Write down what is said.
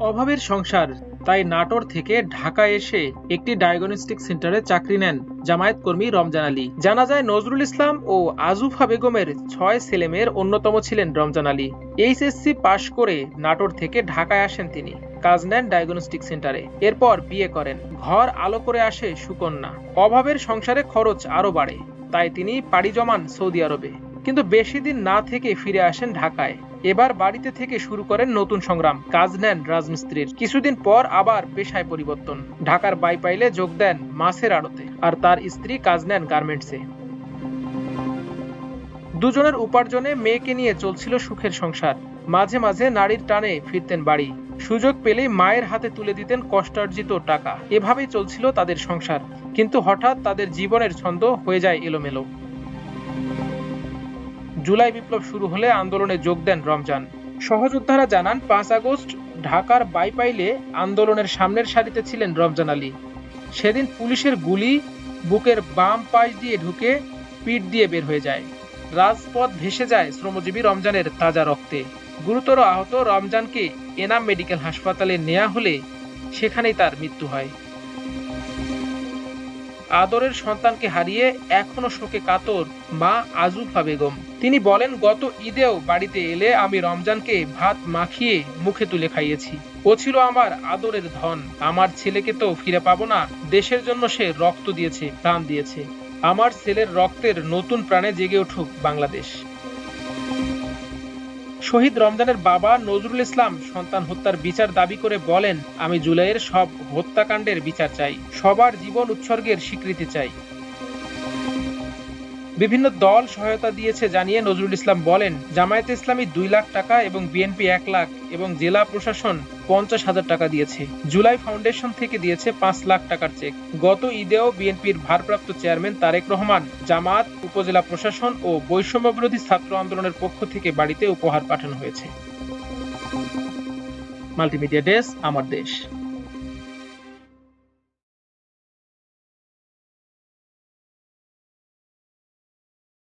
অভাবের সংসার, তাই নাটোর থেকে ঢাকায় এসে একটি ডায়াগনস্টিক সেন্টারে চাকরি নেন জামায়াত কর্মী রমজান আলী। জানা যায় নজরুল ইসলাম ও আজুফা বেগমের 6 ছেলেমেয়ের অন্যতম ছিলেন রমজান আলী। এইচএসসি পাশ করে নাটোর থেকে ঢাকায় আসেন তিনি, কাজ নেন ডায়াগনস্টিক সেন্টারে। এরপর বিয়ে করেন, ঘর আলো করে আসে সুকন্যা। অভাবের সংসারে খরচ আরো বাড়ে, তাই তিনি পাড়ি জমান সৌদি আরবে। কিন্তু বেশি দিন না থেকে ফিরে আসেন ঢাকায়। এবার বাড়িতে থেকে শুরু করেন নতুন সংগ্রাম, কাজ নেন রাজমিস্ত্রির। কিছুদিন পর আবার পেশায় পরিবর্তন, ঢাকার বাইপাইলে যোগ দেন মাছের আড়তে, আর তার স্ত্রী কাজ নেন গার্মেন্টসে। দুজনের উপার্জনে মেয়েকে নিয়ে চলছিল সুখের সংসার। মাঝে মাঝে নারীর টানে ফিরতেন বাড়ি, সুযোগ পেলেই মায়ের হাতে তুলে দিতেন কষ্টার্জিত টাকা। এভাবেই চলছিল তাদের সংসার। কিন্তু হঠাৎ তাদের জীবনের ছন্দ হয়ে যায় এলোমেলো। জুলাই বিপ্লব শুরু হলে আন্দোলনে যোগ দেন রমজান। সহযোদ্ধারা জানান, 5 আগস্ট ঢাকার বাইপাইলে আন্দোলনের সামনের সারিতে ছিলেন রমজান আলী। সেদিন পুলিশের গুলি বুকের বাম পাশ দিয়ে ঢুকে পিঠ দিয়ে বের হয়ে যায়। রাজপথ ভেসে যায় শ্রমজীবী রমজানের তাজা রক্তে। গুরুতর আহত রমজানকে এনাম মেডিকেল হাসপাতালে নেওয়া হলে সেখানেই তার মৃত্যু হয়। আদরের সন্তানকে হারিয়ে এখনো শোকে কাতর মা আজুফা বেগম। তিনি বলেন, গত ঈদেও বাড়িতে এলে আমি রমজানকে ভাত মাখিয়ে মুখে তুলে খাইয়েছি। ও ছিল আমার আদরের ধন। আমার ছেলেকে তো ফিরে পাবো না। দেশের জন্য সে রক্ত দিয়েছে, প্রাণ দিয়েছে। আমার ছেলের রক্তের নতুন প্রাণে জেগে উঠুক বাংলাদেশ। শহীদ রমজানের বাবা নজরুল ইসলাম সন্তান হত্যার বিচার দাবি করে বলেন, আমি জুলাইয়ের সব হত্যাকাণ্ডের বিচার চাই, সবার জীবন উৎসর্গের স্বীকৃতি চাই। বিভিন্ন দল সহায়তা দিয়েছে জানিয়ে নজরুল ইসলাম বলেন, জামায়াতে ইসলামী 2 লাখ টাকা এবং বিএনপি 1 লাখ এবং জেলা প্রশাসন 50,000 টাকা দিয়েছে। জুলাই ফাউন্ডেশন থেকে দিয়েছে 5 লাখ টাকার চেক। গত ঈদেও বিএনপির ভারপ্রাপ্ত চেয়ারম্যান তারেক রহমান, জামাত, উপজেলা প্রশাসন ও বৈষম্য বিরোধী ছাত্র আন্দোলনের পক্ষ থেকে বাড়িতে উপহার পাঠানো হয়েছে। মাল্টিমিডিয়া ডেস্ক, আমার দেশ।